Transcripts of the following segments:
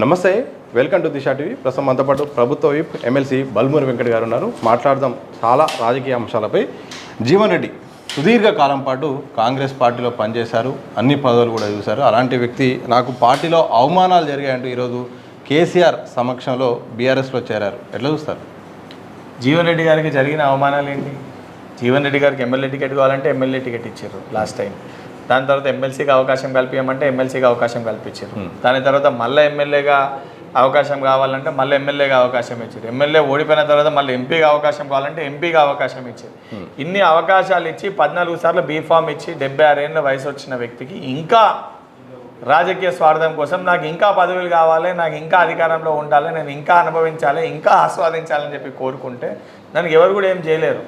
నమస్తే, welcome to Disha TV. ప్రస్తుతం మనతో పాటు ప్రభుత్వ విప్ ఎమ్మెల్సీ బల్మూరి వెంకట్ గారు ఉన్నారు. మాట్లాడదాం చాలా రాజకీయ అంశాలపై. జీవన్ రెడ్డి సుదీర్ఘ కాలం పాటు కాంగ్రెస్ పార్టీలో పనిచేశారు, అన్ని పదవులు కూడా చూశారు. అలాంటి వ్యక్తి నాకు పార్టీలో అవమానాలు జరిగాయంటూ ఈరోజు కేసీఆర్ సమక్షంలో బీఆర్ఎస్లో చేరారు. ఎట్లా చూస్తారు? జీవన్ రెడ్డి గారికి జరిగిన అవమానాలు ఏంటి? జీవన్ రెడ్డి గారికి ఎమ్మెల్యే టికెట్ కావాలంటే ఎమ్మెల్యే టికెట్ ఇచ్చారు లాస్ట్ టైం. దాని తర్వాత ఎమ్మెల్సీకి అవకాశం కల్పించమంటే ఎమ్మెల్సీకి అవకాశం కల్పించారు. దాని తర్వాత మళ్ళీ ఎమ్మెల్యేగా అవకాశం కావాలంటే మళ్ళీ ఎమ్మెల్యేగా అవకాశం ఇచ్చారు. ఎమ్మెల్యే ఓడిపోయిన తర్వాత మళ్ళీ ఎంపీగా అవకాశం కావాలంటే ఎంపీగా అవకాశం ఇచ్చారు. ఇన్ని అవకాశాలు ఇచ్చి 14 సార్లు బీఫామ్ ఇచ్చి 76 ఏళ్ళ వయసు వచ్చిన వ్యక్తికి ఇంకా రాజకీయ స్వార్థం కోసం నాకు ఇంకా పదవులు కావాలి, నాకు ఇంకా అధికారంలో ఉండాలి, నేను ఇంకా అనుభవించాలి, ఇంకా ఆస్వాదించాలని చెప్పి కోరుకుంటే దానికి ఎవరు కూడా ఏం చేయలేరు.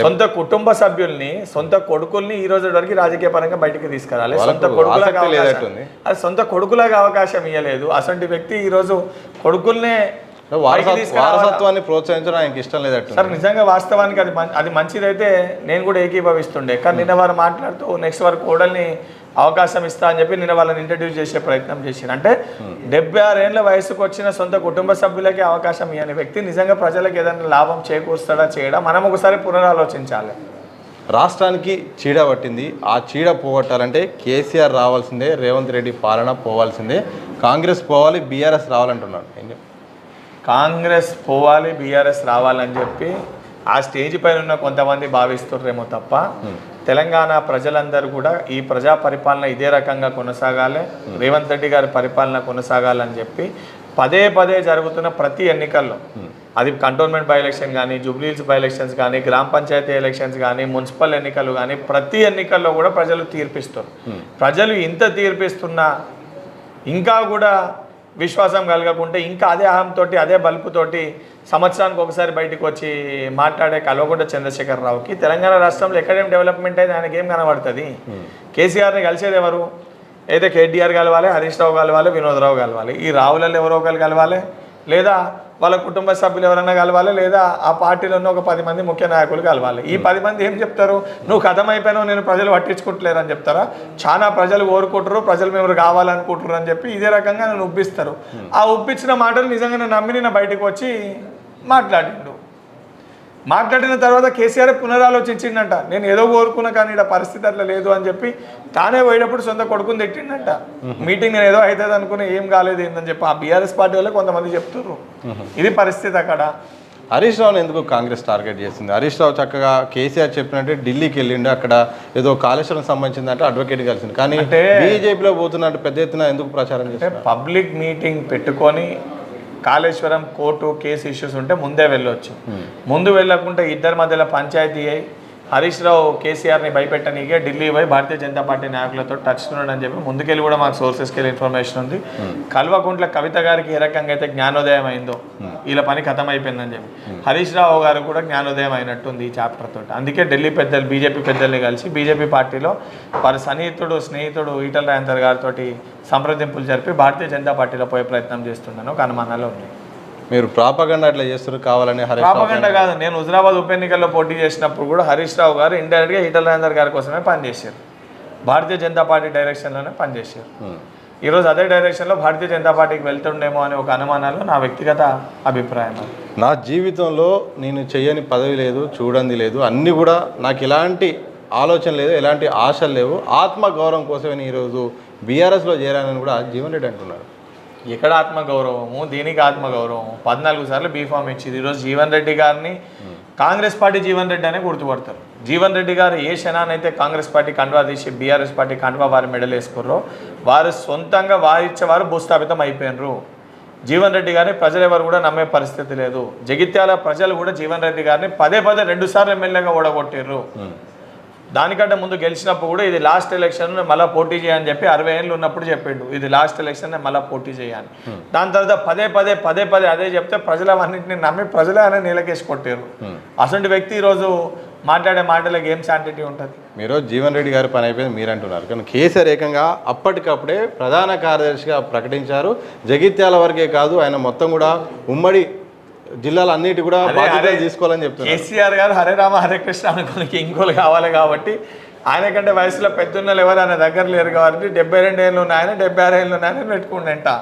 సొంత కుటుంబ సభ్యుల్ని, సొంత కొడుకుల్ని ఈ రోజు వరకు రాజకీయ పరంగా బయటికి తీసుకురాలి. సొంత కొడుకులాగా అవకాశం ఇవ్వలేదు. అసలు వ్యక్తి ఈ రోజు కొడుకుల్నే వారసత్వాన్ని ప్రోత్సహించడం ఆయనకి ఇష్టం లేదట సార్. నిజంగా వాస్తవానికి అది మంచిదైతే నేను కూడా ఏకీభవిస్తుండే. కానీ నిన్న వారు మాట్లాడుతూ నెక్స్ట్ వారు కోడల్ని అవకాశం ఇస్తా అని చెప్పి నిన్న వాళ్ళని ఇంట్రడ్యూస్ చేసే ప్రయత్నం చేశారు. అంటే 76 ఏళ్ళ వయసుకు వచ్చిన సొంత కుటుంబ సభ్యులకి అవకాశం ఇవ్వని వ్యక్తి నిజంగా ప్రజలకు ఏదైనా లాభం చేకూరుస్తాడా చేయడా మనం ఒకసారి పునరాలోచించాలి. రాష్ట్రానికి చీడ పట్టింది. ఆ చీడ పోగొట్టాలంటే కేసీఆర్ రావాల్సిందే, రేవంత్ రెడ్డి పాలన పోవాల్సిందే, కాంగ్రెస్ పోవాలి, బీఆర్ఎస్ రావాలంటున్నాడు. కాంగ్రెస్ పోవాలి, బీఆర్ఎస్ రావాలని చెప్పి ఆ స్టేజ్ పైన ఉన్న కొంతమంది భావిస్తున్నారేమో తప్ప తెలంగాణ ప్రజలందరూ కూడా ఈ ప్రజా పరిపాలన ఇదే రకంగా కొనసాగాలి, రేవంత్ రెడ్డి గారి పరిపాలన కొనసాగాలని చెప్పి పదే పదే జరుగుతున్న ప్రతి ఎన్నికల్లో, అది కంటోన్మెంట్ బై ఎలక్షన్ కానీ, జూబ్లీహిల్స్ బై ఎలక్షన్స్ కానీ, గ్రామ పంచాయతీ ఎలక్షన్స్ కానీ, మున్సిపల్ ఎన్నికలు కానీ, ప్రతి ఎన్నికల్లో కూడా ప్రజలు తీర్పిస్తారు. ప్రజలు ఇంత తీర్పిస్తున్నా ఇంకా కూడా విశ్వాసం కలగకుంటే ఇంకా అదే అహంతోటి, అదే బలుపుతోటి సంవత్సరానికి ఒకసారి బయటకు వచ్చి మాట్లాడే కల్వకుంట్ల చంద్రశేఖరరావుకి తెలంగాణ రాష్ట్రంలో ఎక్కడేం డెవలప్మెంట్ అయితే ఆయనకి ఏం కనబడుతుంది? కేసీఆర్ని కలిసేది ఎవరు? అయితే కేటీఆర్ కలవాలి, హరీష్ రావు కలవాలి, వినోద్ రావు కలవాలి. ఈ రావులలో ఎవరో ఒకరు కలవాలి, లేదా వాళ్ళ కుటుంబ సభ్యులు ఎవరైనా కలవాలి, లేదా ఆ పార్టీలో ఉన్న ఒక 10 మంది ముఖ్య నాయకులు కలవాలి. ఈ 10 మంది ఏం చెప్తారు? నువ్వు కథం అయిపోయినావు, నేను ప్రజలు పట్టించుకుంటలేరు అని చెప్తారా? చాలా ప్రజలు కోరుకుంటారు, ప్రజలు మేము కావాలనుకుంటారు అని చెప్పి ఇదే రకంగా నన్ను ఉబ్బిస్తారు. ఆ ఉబ్బించిన మాటలు నిజంగా నేను నమ్మి నేను బయటకు వచ్చి మాట్లాడిన తర్వాత కేసీఆర్ పునరాలోచించిండంట. నేను ఏదో కోరుకున్నా కానీ ఇక్కడ పరిస్థితి అట్లా లేదు అని చెప్పి తానే పోయేటప్పుడు సొంత కొడుకుని తిట్టిండంట. మీటింగ్ నేను ఏదో అవుతుంది అనుకుని ఏం కాలేదు ఏందని చెప్పి ఆ బీఆర్ఎస్ పార్టీ వల్ల కొంతమంది చెప్తున్నారు. ఇది పరిస్థితి. అక్కడ హరీష్ రావుని ఎందుకు కాంగ్రెస్ టార్గెట్ చేసింది? హరీష్ రావు చక్కగా కేసీఆర్ చెప్పినట్టే ఢిల్లీకి వెళ్ళిండు, అక్కడ ఏదో కాళేశ్వరం సంబంధించిందంటే అడ్వకేట్ కలిసింది. కానీ బీజేపీలో పోతున్నట్టు పెద్ద ఎత్తున ఎందుకు ప్రచారం చేస్తే? పబ్లిక్ మీటింగ్ పెట్టుకొని కాళేశ్వరం కోర్టు కేసు ఇష్యూస్ ఉంటే ముందే వెళ్ళొచ్చు. ముందు వెళ్ళకుంటే ఇద్దరి మధ్యలో పంచాయతీ అయ్యి హరీష్ రావు కేసీఆర్ని భయపెట్టనీకే ఢిల్లీ పోయి భారతీయ జనతా పార్టీ నాయకులతో టచ్ ఉన్నాడని చెప్పి ముందుకెళ్ళి కూడా మాకు సోర్సెస్కి వెళ్ళి ఇన్ఫర్మేషన్ ఉంది. కల్వకుంట్ల కవిత గారికి ఏ రకంగా అయితే జ్ఞానోదయం అయిందో, వీళ్ళ పని ఖతం అయిపోయిందని చెప్పి హరీష్ రావు గారు కూడా జ్ఞానోదయం అయినట్టుంది ఈ చాప్టర్ తోటి. అందుకే ఢిల్లీ పెద్దలు, బీజేపీ పెద్దల్ని కలిసి బీజేపీ పార్టీలో వారి స్నేహితుడు ఈటల రాజేందర్ గారితో సంప్రదింపులు జరిపి భారతీయ జనతా పార్టీలో పోయే ప్రయత్నం చేస్తున్నాను ఒక అనుమానాలు ఉన్నాయి. మీరు ప్రాపగండా అట్లా చేస్తారు కావాలని? ప్రాపగండా కాదు. నేను హుజరాబాద్ ఉప ఎన్నికల్లో పోటీ చేసినప్పుడు కూడా హరీష్ రావు గారు ఇండైరెక్ట్గా ఈటల రాజేందర్ గారి కోసమే పనిచేశారు, భారతీయ జనతా పార్టీ డైరెక్షన్లోనే పనిచేశారు. ఈరోజు అదే డైరెక్షన్లో భారతీయ జనతా పార్టీకి వెళ్తుండేమో అనే ఒక అనుమానాలు నా వ్యక్తిగత అభిప్రాయం. నా జీవితంలో నేను చేయని పదవి లేదు, చూడండి లేదు, అన్నీ కూడా నాకు ఎలాంటి ఆలోచన లేదు, ఎలాంటి ఆశలు లేవు, ఆత్మగౌరవం కోసమే ఈరోజు బీఆర్ఎస్లో చేరానని కూడా జీవన్ రెడ్డి అంటున్నారు. ఎక్కడ ఆత్మగౌరవము? దీనికి ఆత్మగౌరవం. 14 సార్లు బీఫామ్ ఇచ్చింది. ఈరోజు జీవన్ రెడ్డి గారిని కాంగ్రెస్ పార్టీ జీవన్ రెడ్డి అనే గుర్తుపడతారు. జీవన్ రెడ్డి గారు ఏ క్షణానైతే కాంగ్రెస్ పార్టీ కండువా తీసి బీఆర్ఎస్ పార్టీ కండువా వారి మెడలు వేసుకుర్రో వారు సొంతంగా వారిచ్చేవారు భూస్థాపితం అయిపోయినరు. జీవన్ రెడ్డి గారిని ప్రజలు ఎవరు కూడా నమ్మే పరిస్థితి లేదు. జగిత్యాల ప్రజలు కూడా జీవన్ రెడ్డి గారిని పదే 2 సార్లు ఎమ్మెల్యేగా ఓడగొట్టారు. దానికంటే ముందు గెలిచినప్పుడు కూడా ఇది లాస్ట్ ఎలక్షన్ మళ్ళీ పోటీ చేయని చెప్పి 60 ఏళ్ళు ఉన్నప్పుడు చెప్పిండు, ఇది లాస్ట్ ఎలక్షన్ మళ్ళీ పోటీ చేయాలి. దాని తర్వాత పదే అదే చెప్తే ప్రజలు అన్నింటినీ నమ్మి ప్రజలే అనే నీలకేసి కొట్టారు. అసలు వ్యక్తి ఈరోజు మాట్లాడే మాటలకు ఏం శాంటిటీ ఉంటుంది? మీరు జీవన్ రెడ్డి గారి పని అయిపోయింది మీరు అంటున్నారు, కానీ కేసీఆర్ ఏకంగా అప్పటికప్పుడే ప్రధాన కార్యదర్శిగా ప్రకటించారు. జగిత్యాల వరకే కాదు, ఆయన మొత్తం కూడా ఉమ్మడి జిల్లాలు అన్నిటి కూడా బాధ్యతలు తీసుకోవాలని చెప్తున్నారు. కేసీఆర్ గారు హరే రామ హరే కృష్ణ అనుకోనికి ఇంకోలు కావాలి కాబట్టి ఆయన కంటే వయసులో పెద్దన్నలు ఎవరు ఆయన దగ్గర లేరు కాబట్టి 72 ఏళ్ళు ఉన్నాయని 76 ఏళ్ళు ఉన్నాయని పెట్టుకుంటా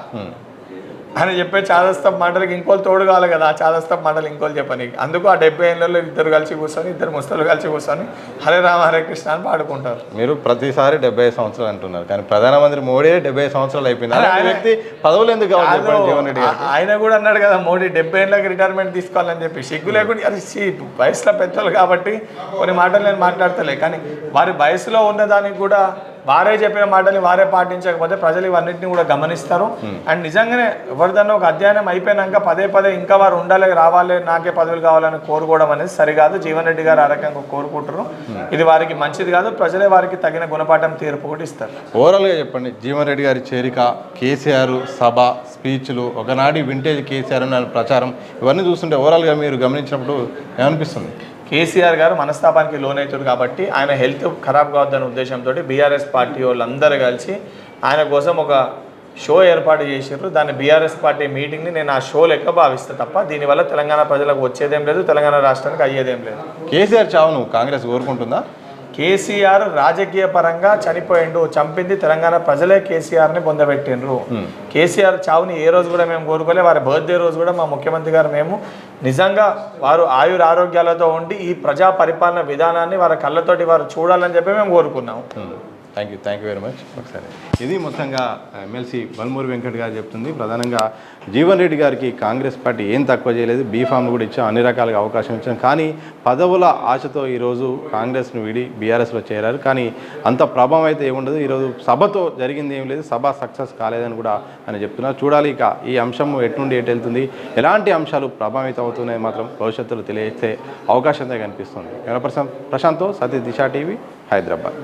ఆయన చెప్పే చాదస్తపు మాటలకి ఇంకోళ్ళు తోడు కావాలి కదా ఆ చాదస్తపు మాటలు ఇంకోళ్ళు చెప్పనీకి అందుకు ఆ 70 ఏళ్ళలో ఇద్దరు కలిసి కూర్చొని ఇద్దరు ముస్తలు కలిసి కూర్చొని హరే రామ హరే కృష్ణ అని పాడుకుంటారు. మీరు ప్రతిసారి 75 సంవత్సరాలు అంటున్నారు కానీ ప్రధానమంత్రి మోడీ 70 సంవత్సరాలు అయిపోయింది. ఆ వ్యక్తి పదవులు ఎందుకు కావాలి చెప్పండి జీవన్ రెడ్డి గారికి? ఆయన కూడా అన్నాడు కదా మోడీ 70 ఏళ్ళకి రిటైర్మెంట్ తీసుకోవాలని చెప్పి. సిగ్గు లేకుండా అది వయసులో పెద్దలు కాబట్టి కొన్ని మాటలు నేను మాట్లాడతలే, కానీ వారి వయసులో ఉన్నదానికి కూడా వారే చెప్పిన మాటని వారే పాటించకపోతే ప్రజలు ఇవన్నింటినీ కూడా గమనిస్తారు. అండ్ నిజంగానే ఎవరిదన్నా ఒక అధ్యయనం అయిపోయినాక పదే పదే ఇంకా వారు ఉండాలి రావాలి నాకే పదవులు కావాలని కోరుకోవడం అనేది సరికాదు. జీవన్ రెడ్డి గారు ఆ రకంగా కోరుకుంటారు, ఇది వారికి మంచిది కాదు. ప్రజలే వారికి తగిన గుణపాఠం తీర్పు కూడా ఇస్తారు. ఓవరాల్గా చెప్పండి జీవన్ రెడ్డి గారి చేరిక, కేసీఆర్ సభ స్పీచ్లు, ఒకనాటి వింటేజ్ కేసీఆర్ అన్న ప్రచారం ఇవన్నీ చూస్తుంటే ఓవరాల్గా మీరు గమనించినప్పుడు ఏమనిపిస్తుంది? కేసీఆర్ గారు మనస్తాపానికి లోనవుతారు కాబట్టి ఆయన హెల్త్ ఖరాబ్ కావద్దనే ఉద్దేశంతో బీఆర్ఎస్ పార్టీ వాళ్ళందరూ కలిసి ఆయన కోసం ఒక షో ఏర్పాటు చేసారు. దాన్ని బీఆర్ఎస్ పార్టీ మీటింగ్ని నేను ఆ షో లెక్క భావిస్తాను తప్ప దీనివల్ల తెలంగాణ ప్రజలకు వచ్చేదేం లేదు, తెలంగాణ రాష్ట్రానికి అయ్యేదేం లేదు. కేసీఆర్ చావును కాంగ్రెస్ కోరుకుంటుందా? కేసీఆర్ రాజకీయ పరంగా చనిపోయిండు, చంపింది తెలంగాణ ప్రజలే కేసీఆర్ని పొందబెట్టిండ్రు. కేసీఆర్ చావుని ఏ రోజు కూడా మేము కోరుకోలే. వారి బర్త్డే రోజు కూడా మా ముఖ్యమంత్రి గారు మేము నిజంగా వారు ఆయుర ఆరోగ్యాలతో ఉండి ఈ ప్రజా పరిపాలన విధానాన్ని వారి కళ్ళతోటి వారు చూడాలని చెప్పి మేము కోరుకున్నాము. Thank you very much. ఒకసారి ఇది మొత్తంగా ఎమ్మెల్సీ బల్మూరి వెంకట్ గారు చెప్తుంది. ప్రధానంగా జీవన్ రెడ్డి గారికి కాంగ్రెస్ పార్టీ ఏం తక్కువ చేయలేదు, బీఫామ్ కూడా ఇచ్చాం, అన్ని రకాలుగా అవకాశం ఇచ్చాం. కానీ పదవుల ఆశతో ఈరోజు కాంగ్రెస్ను వీడి బీఆర్ఎస్లో చేరారు. కానీ అంత ప్రభావం అయితే ఏముండదు. ఈరోజు సభతో జరిగింది ఏం లేదు, సభ సక్సెస్ కాలేదని కూడా అని చెప్తున్నారు. చూడాలి ఇక ఈ అంశం ఎట్నుండి ఎటు వెళ్తుంది, ఎలాంటి అంశాలు ప్రభావితం అవుతున్నాయి మాత్రం భవిష్యత్తులో తెలియజేసే అవకాశం అయితే కనిపిస్తుంది. కెమెరా పర్సన్ ప్రశాంత్తో సతీష్ దిశ టీవీ హైదరాబాద్.